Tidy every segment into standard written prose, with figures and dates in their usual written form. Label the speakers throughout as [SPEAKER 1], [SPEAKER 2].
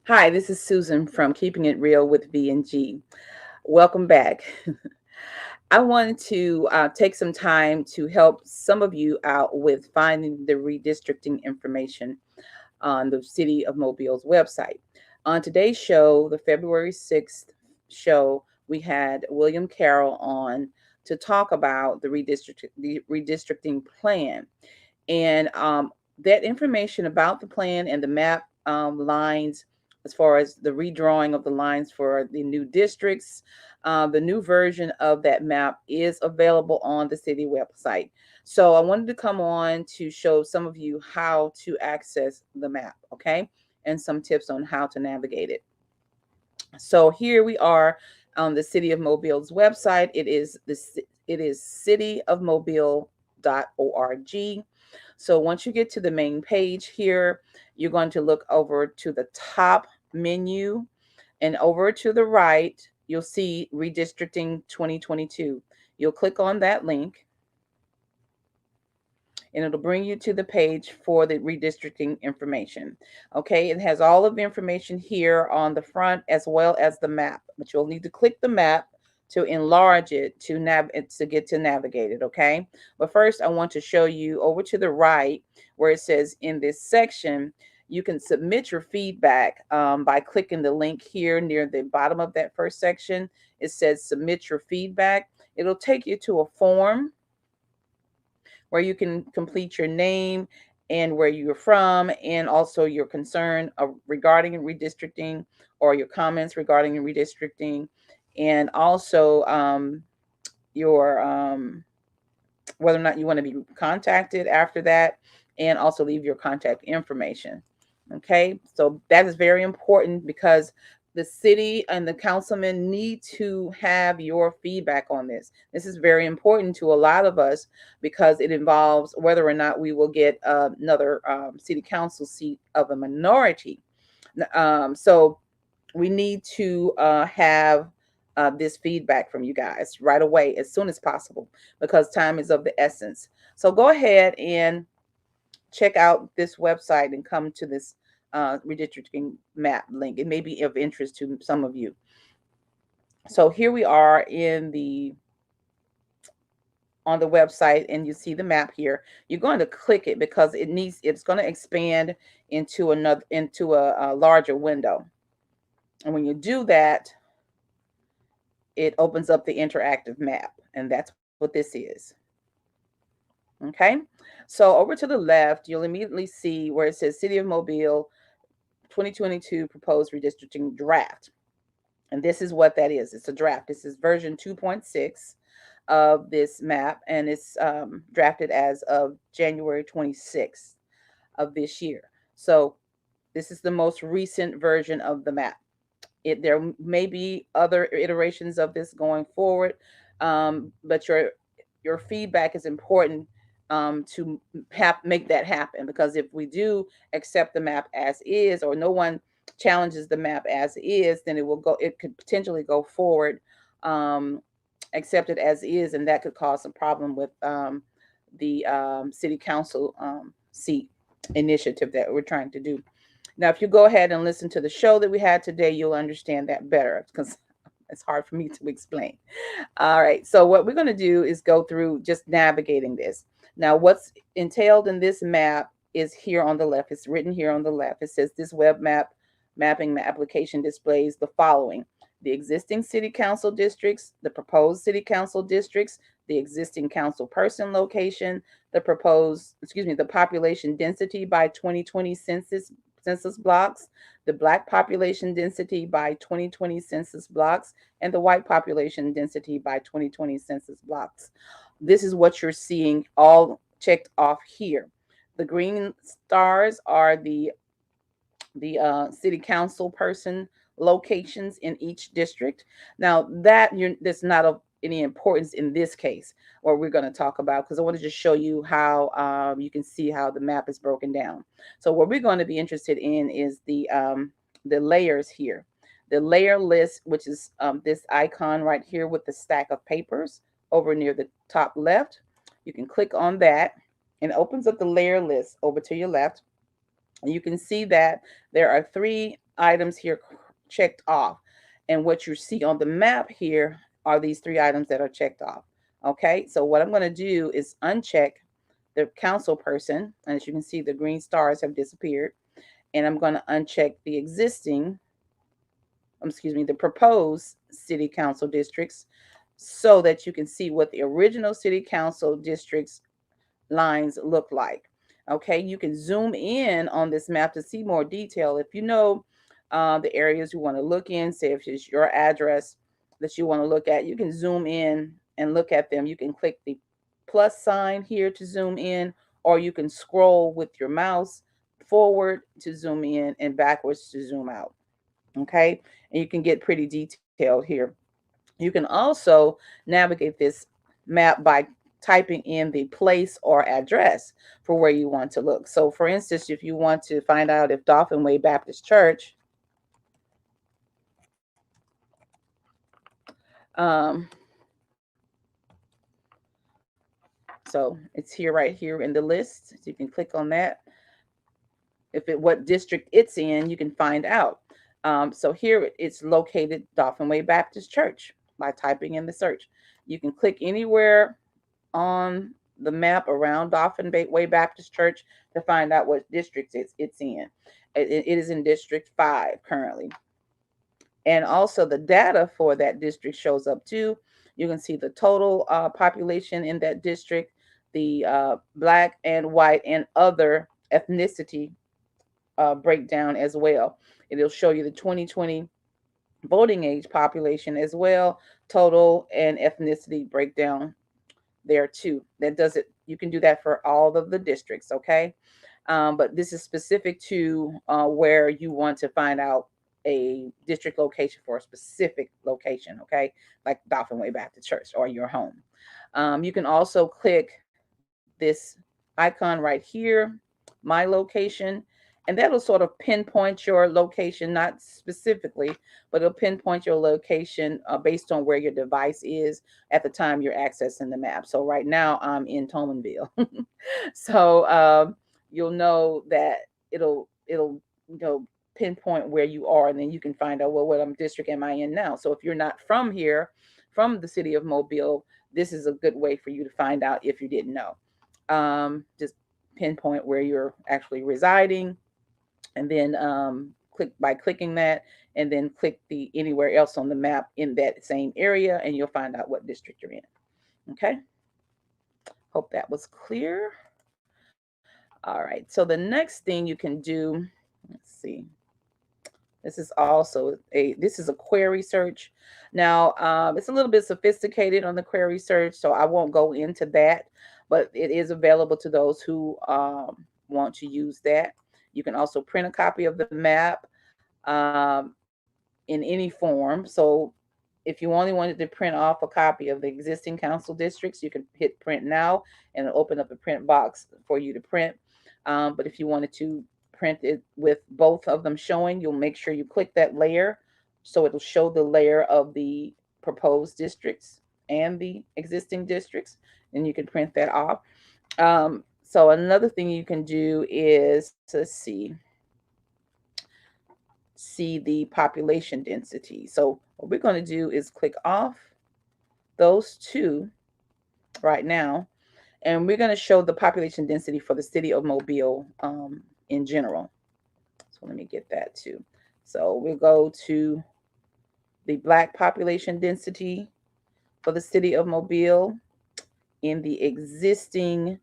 [SPEAKER 1] Hi, this is Susan from Keeping It Real with V&G. Welcome back. I wanted to take some time to help some of you out with finding the redistricting information on the City of Mobile's website. On today's show, the February 6th show, we had William Carroll on to talk about the redistricting plan. And that information about the plan and the map lines, as far as the redrawing of the lines for the new districts, the new version of that map is available on the city website. So I wanted to come on to show some of you how to access the map, okay? And some tips on how to navigate it. So here we are on the City of Mobile's website. It is cityofmobile.org. So once you get to the main page here, you're going to look over to the top menu, and over to the right, you'll see Redistricting 2022. You'll click on that link, and it'll bring you to the page for the redistricting information. Okay, it has all of the information here on the front as well as the map, but you'll need to click the map to enlarge it to get to navigate it. Okay, but first I want to show you over to the right where it says in this section you can submit your feedback by clicking the link here near the bottom of that first section. It says submit your feedback. It'll take you to a form where you can complete your name and where you're from, and also your concern regarding redistricting, or your comments regarding redistricting, and also your whether or not you want to be contacted after that, and also leave your contact information. Okay, so that is very important because the city and the councilmen need to have your feedback on this. This is very important to a lot of us because it involves whether or not we will get another city council seat of a minority. So we need to have this feedback from you guys right away, as soon as possible, because time is of the essence. So go ahead and check out this website and come to this redistricting map link. It may be of interest to some of you. So here we are on the website, and you see the map here. You're going to click it because it's going to expand into a larger window. And when you do that, it opens up the interactive map, and that's what this is. Okay, so over to the left, you'll immediately see where it says City of Mobile 2022 Proposed Redistricting Draft. And this is what that is. It's a draft. This is version 2.6 of this map, and it's drafted as of January 26th of this year. So this is the most recent version of the map. There may be other iterations of this going forward, but your feedback is important to make that happen. Because if we do accept the map as is, or no one challenges the map as is, then it could potentially go forward, accepted as is, and that could cause some problem with the city council seat initiative that we're trying to do. Now, if you go ahead and listen to the show that we had today, you'll understand that better, because it's hard for me to explain. All right. So what we're going to do is go through just navigating this. Now, what's entailed in this map is here on the left. It's written here on the left. It says this mapping application displays the following: the existing city council districts, the proposed city council districts, the existing council person location, the population density by 2020 census blocks, the Black population density by 2020 census blocks, and the white population density by 2020 census blocks. This is what you're seeing all checked off here. The green stars are the city council person locations in each district. Now that's not of any importance in this case, what we're going to talk about, because I want to just show you how you can see how the map is broken down. So what we're going to be interested in is the layers here. The layer list, which is this icon right here with the stack of papers over near the top left. You can click on that and it opens up the layer list over to your left. You can see that there are 3 items here checked off. And what you see on the map here are these 3 items that are checked off. Okay, so what I'm going to do is uncheck the council person. And as you can see, the green stars have disappeared. And I'm going to uncheck the existing, excuse me, the proposed city council districts so that you can see what the original city council districts lines look like. Okay, you can zoom in on this map to see more detail. If you know the areas you want to look in, say if it's your address that you want to look at, you can zoom in and look at them. You can click the plus sign here to zoom in, or you can scroll with your mouse forward to zoom in and backwards to zoom out. Okay, and you can get pretty detailed here. You can also navigate this map by typing in the place or address for where you want to look. So for instance, if you want to find out if Dolphin Way Baptist Church, um, so it's here right here in the list. So you can click on that. If it what district it's in, you can find out. So here it's located Dolphin Way Baptist Church by typing in the search. You can click anywhere on the map around Dolphin Way Baptist Church to find out what district it's in. It is in District 5 currently. And also the data for that district shows up too. You can see the total population in that district, the Black and white and other ethnicity breakdown as well. It'll show you the 2020 voting age population as well, total and ethnicity breakdown there too. That does it. You can do that for all of the districts, okay? But this is specific to where you want to find out a district location for a specific location, okay? Like Dolphin Way Baptist Church or your home. You can also click this icon right here, my location, and that'll sort of pinpoint your location, not specifically, but it'll pinpoint your location based on where your device is at the time you're accessing the map. So right now I'm in Tomanville. So you'll know that it'll pinpoint where you are, and then you can find out, well, what district am I in now? So if you're not from here, from the city of Mobile, this is a good way for you to find out if you didn't know. Just pinpoint where you're actually residing, and then clicking that, and then click the anywhere else on the map in that same area, and you'll find out what district you're in. Okay, hope that was clear. All right, so the next thing you can do, let's see, this is a query search. Now it's a little bit sophisticated on the query search, so I won't go into that, but it is available to those who want to use that. You can also print a copy of the map in any form. So if you only wanted to print off a copy of the existing council districts, you can hit print now and it'll open up a print box for you to print. But if you wanted to print it with both of them showing, you'll make sure you click that layer so it'll show the layer of the proposed districts and the existing districts, and you can print that off. So another thing you can do is to see the population density. So what we're going to do is click off those two right now, and we're going to show the population density for the city of Mobile in general. So let me get that too. So we'll go to the Black population density for the city of Mobile in the existing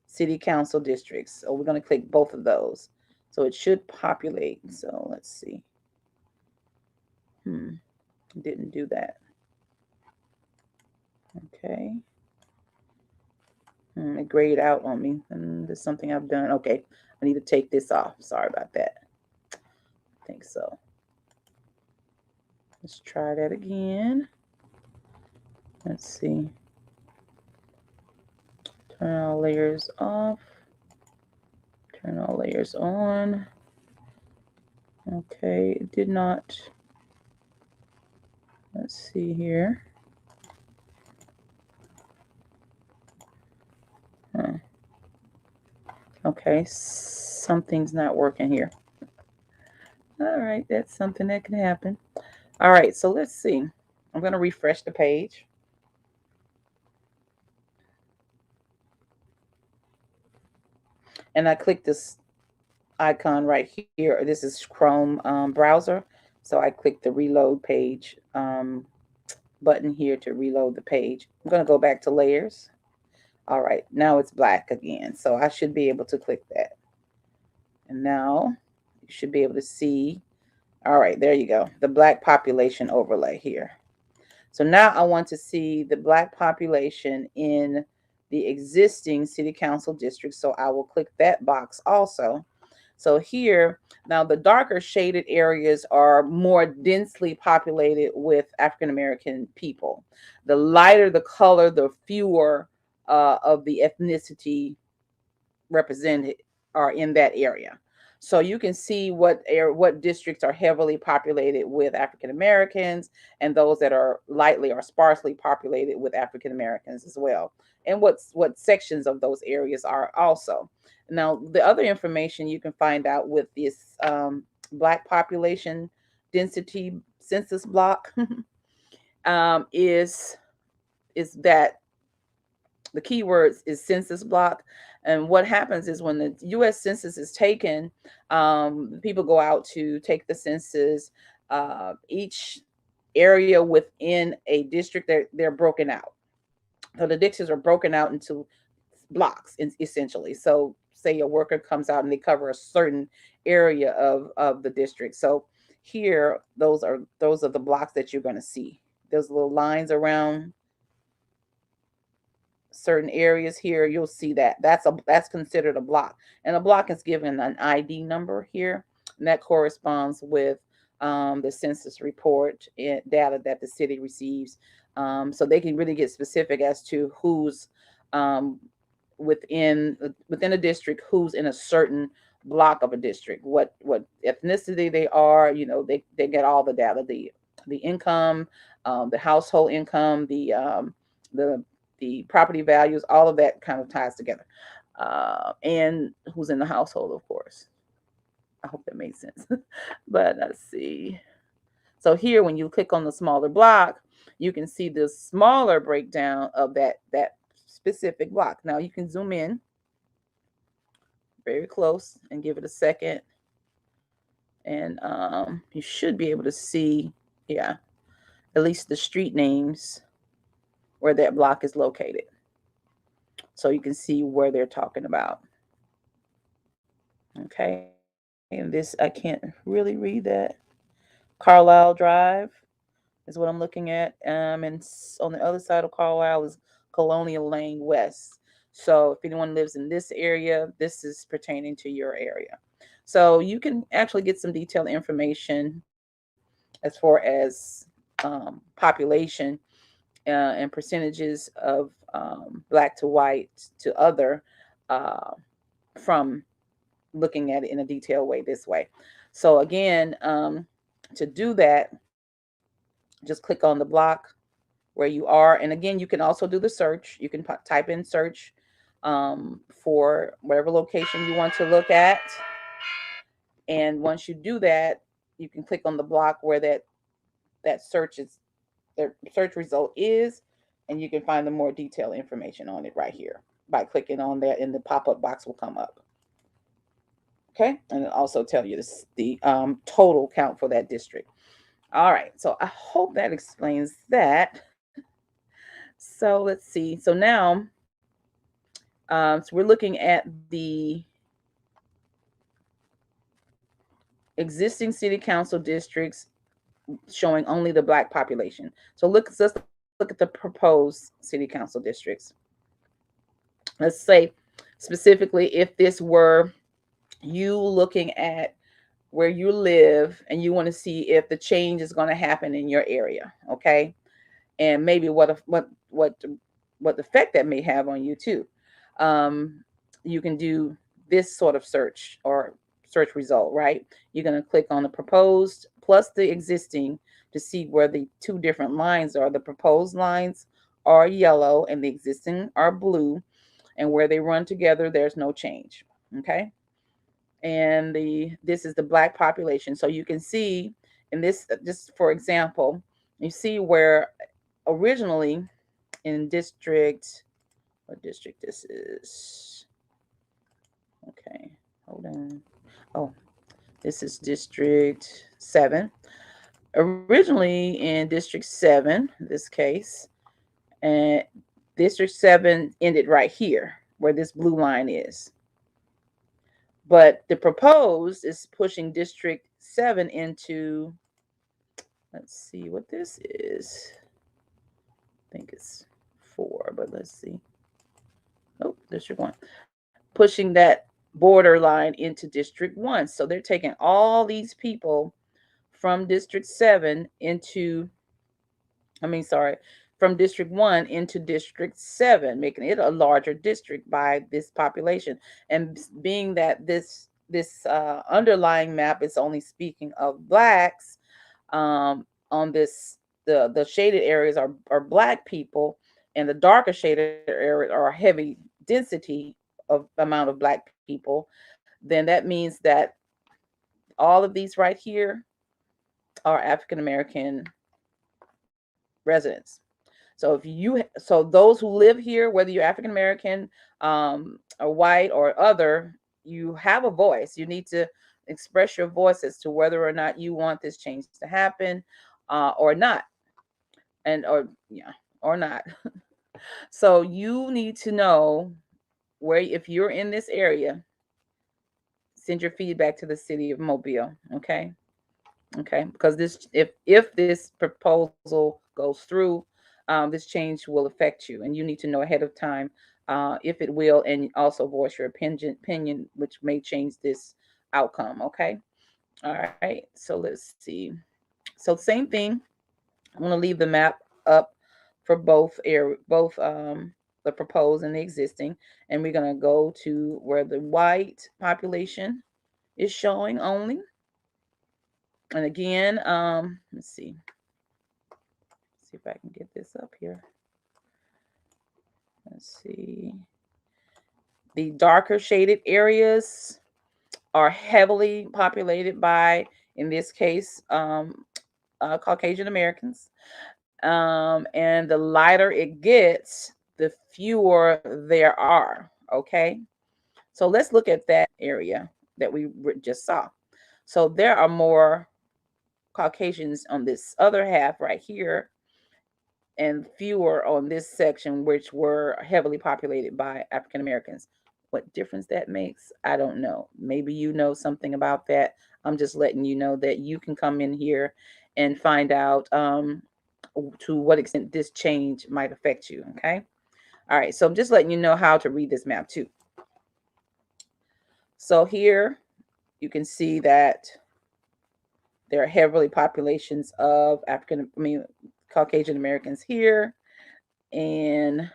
[SPEAKER 1] city council districts. So we're going to click both of those. So it should populate. So let's see. Didn't do that. Okay. It grayed out on me. There's something I've done. Okay. I need to take this off. Sorry about that. I think so. Let's try that again. Let's see. Turn all layers off. Turn all layers on. Okay, it did not. Let's see here. Okay, something's not working here. All right, that's something that can happen. All right, so let's see. I'm going to refresh the page. And I click this icon right here. This is Chrome browser. So I click the reload page button here to reload the page. I'm going to go back to layers. All right, now it's black again. So I should be able to click that. And now you should be able to see. All right, there you go. The black population overlay here. So now I want to see the black population in the existing city council district. So I will click that box also. So here, now the darker shaded areas are more densely populated with African American people. The lighter the color, the fewer of the ethnicity represented are in that area. So you can see what districts are heavily populated with African Americans and those that are lightly or sparsely populated with African Americans as well. And what sections of those areas are also. Now, the other information you can find out with this Black population density census block is that the keywords is census block. And what happens is when the U.S. Census is taken, people go out to take the census. Each area within a district, they're broken out. So the districts are broken out into blocks, essentially. So say a worker comes out and they cover a certain area of the district. So here, those are the blocks that you're going to see. Those little lines around certain areas here, you'll see that that's considered a block, and a block is given an ID number here, and that corresponds with the census report data that the city receives, so they can really get specific as to who's within a district, who's in a certain block of a district, what ethnicity they are. They get all the data, the income, the household income, the property values, all of that kind of ties together. And who's in the household, of course. I hope that makes sense. But let's see. So here, when you click on the smaller block, you can see the smaller breakdown of that specific block. Now you can zoom in very close and give it a second. And you should be able to see, yeah, at least the street names where that block is located. So you can see where they're talking about. Okay, and this, I can't really read that. Carlisle Drive is what I'm looking at. And on the other side of Carlisle is Colonial Lane West. So if anyone lives in this area, this is pertaining to your area. So you can actually get some detailed information as far as population and percentages of Black to white to other from looking at it in a detailed way this way. So again, to do that, just click on the block where you are. And again, you can also do the search. You can type in search for whatever location you want to look at. And once you do that, you can click on the block where that search result is, and you can find the more detailed information on it right here by clicking on that, and the pop-up box will come up. Okay, and it'll also tell you the total count for that district. All right, so I hope that explains that. So let's see. So now, so we're looking at the existing city council districts showing only the Black population. So let's look at the proposed city council districts. Let's say specifically if this were you looking at where you live and you want to see if the change is going to happen in your area, okay? And maybe what effect that may have on you too. You can do this sort of search or search result, right? You're going to click on the proposed plus the existing to see where the two different lines are. The proposed lines are yellow and the existing are blue, and where they run together, there's no change, okay? and this is the black population. So you can see in this, just for example, you see where originally in district, what district this is? Okay, hold on. Oh, this is District 7. Originally in District 7, this case, and District 7 ended right here where this blue line is. But the proposed is pushing District 7 into, let's see what this is. I think it's 4, but let's see. Oh, District 1. Pushing that border line into District 1. So they're taking all these people from District 7 into, from District 1 into District 7, making it a larger district by this population. And being that this underlying map is only speaking of blacks, on this, the shaded areas are black people, and the darker shaded areas are heavy density of amount of black people, then that means that all of these right here are African American residents. So those who live here, whether you're African American, or white or other, you have a voice. You need to express your voice as to whether or not you want this change to happen, or not, and or yeah, or not. So you need to know where, if you're in this area, send your feedback to the city of Mobile. Okay, because this, if this proposal goes through, this change will affect you, and you need to know ahead of time, if it will, and also voice your opinion, which may change this outcome. Okay, all right. So let's see. So same thing. I'm going to leave the map up for both the proposed and the existing, and we're going to go to where the white population is showing only. And again, let's see if I can get this up here. Let's see. The darker shaded areas are heavily populated by, in this case, Caucasian Americans. And the lighter it gets, the fewer there are. Okay. So let's look at that area that we just saw. So there are more Caucasians on this other half right here, and fewer on this section, which were heavily populated by African Americans. What difference that makes, I don't know. Maybe you know something about that. I'm just letting you know that you can come in here and find out, to what extent this change might affect you. Okay. All right. So I'm just letting you know how to read this map too. So here you can see that there are heavily populations of Caucasian Americans here, and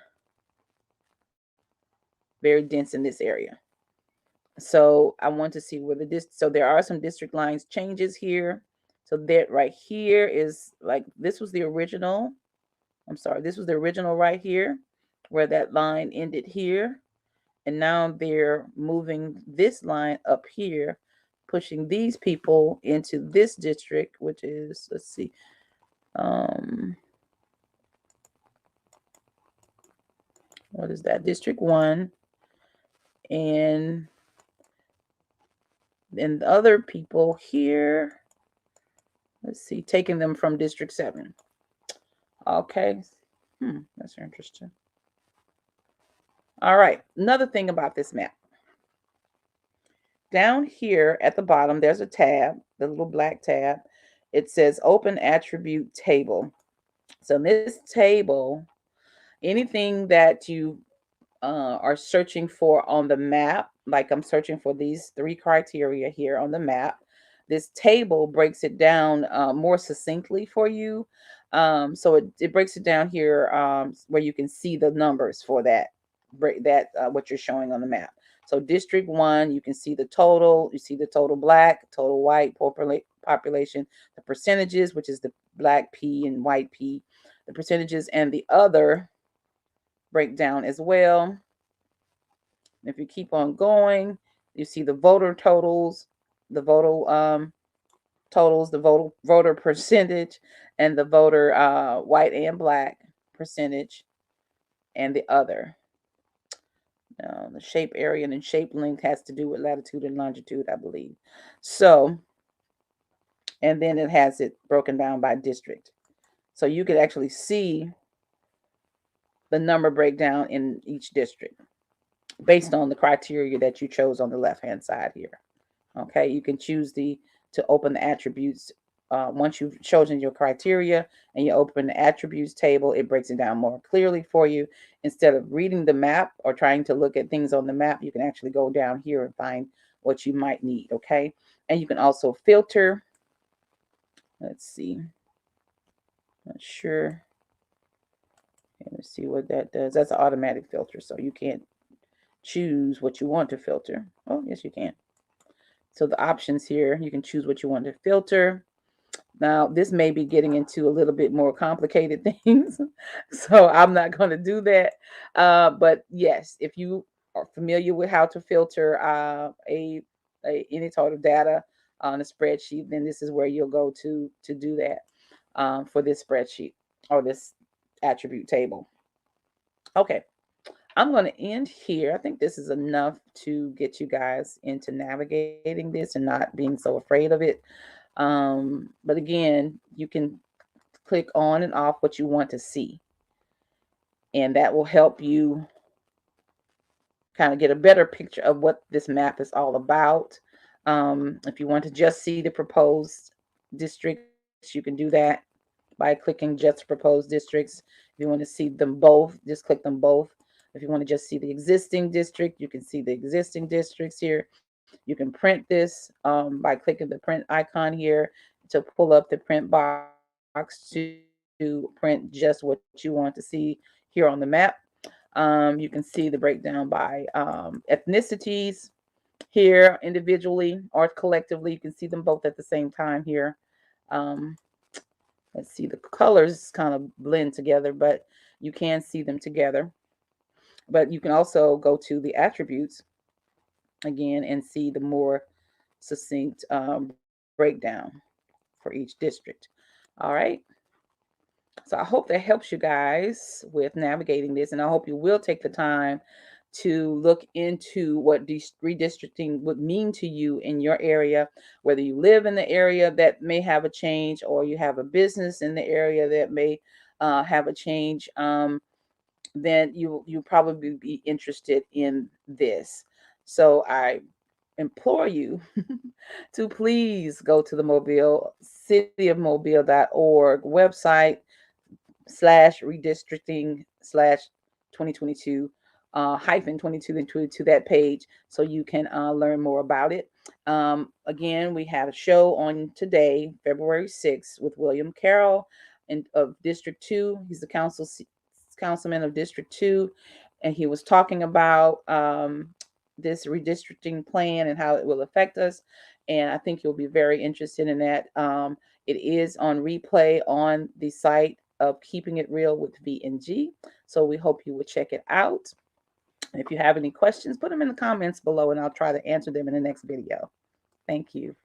[SPEAKER 1] very dense in this area. So I want to see whether so there are some district lines changes here. So that right here is like, this was the original. I'm sorry, this was the original right here, where that line ended here. And now they're moving this line up here, pushing these people into this district, which is, let's see, what is that? District 1. And the other people here, let's see, taking them from District 7. Okay. That's interesting. All right. Another thing about this map. Down here at the bottom, there's a tab, the little black tab. It says Open Attribute Table. So in this table, anything that you are searching for on the map, like I'm searching for these 3 criteria here on the map, this table breaks it down more succinctly for you. So it breaks it down here, where you can see the numbers for that, what you're showing on the map. So District 1, you can see the total. You see the total black, total white population, the percentages, which is the black P and white P, the percentages, and the other breakdown as well. If you keep on going, You see the voter totals, the totals, the voter percentage, and the voter white and black percentage, and the other. The shape area and shape length has to do with latitude and longitude, I believe. So, and then it has it broken down by district. So you could actually see the number breakdown in each district based on the criteria that you chose on the left-hand side here. Okay, you can choose to open the attributes. Once you've chosen your criteria and you open the attributes table, it breaks it down more clearly for you. Instead of reading the map or trying to look at things on the map, you can actually go down here and find what you might need. Okay, and you can also filter. Let's see. Not sure. Let's see what that does. That's an automatic filter, so you can't choose what you want to filter. Oh, yes, you can. So the options here, you can choose what you want to filter. Now, this may be getting into a little bit more complicated things, so I'm not going to do that. But yes, if you are familiar with how to filter any sort of data on a spreadsheet, then this is where you'll go to do that for this spreadsheet or this attribute table. Okay, I'm going to end here. I think this is enough to get you guys into navigating this and not being so afraid of it. But again, you can click on and off what you want to see, and that will help you kind of get a better picture of what this map is all about. If you want to just see the proposed districts, you can do that by clicking just proposed districts. If you want to see them both, just click them both. If you want to just see the existing district, you can see the existing districts here. You can print this by clicking the print icon here to pull up the print box to print just what you want to see here on the map. You can see the breakdown by ethnicities here individually or collectively. You can see them both at the same time here. Um, let's see, the colors kind of blend together, but you can see them together. But you can also go to the attributes again and see the more succinct breakdown for each district. All right. So I hope that helps you guys with navigating this, and I hope you will take the time to look into what redistricting would mean to you in your area, whether you live in the area that may have a change or you have a business in the area that may have a change. Then you probably be interested in this. So I implore you to please go to the Mobile cityofmobile.org website slash redistricting slash 2022 hyphen 22 and 22, that page, so you can learn more about it. Again, we had a show on today, February 6th, with William Carroll of District 2. He's the councilman of District 2, and he was talking about this redistricting plan and how it will affect us. And I think you'll be very interested in that. It is on replay on the site of Keeping It Real with V&G. So we hope you will check it out. And if you have any questions, put them in the comments below and I'll try to answer them in the next video. Thank you.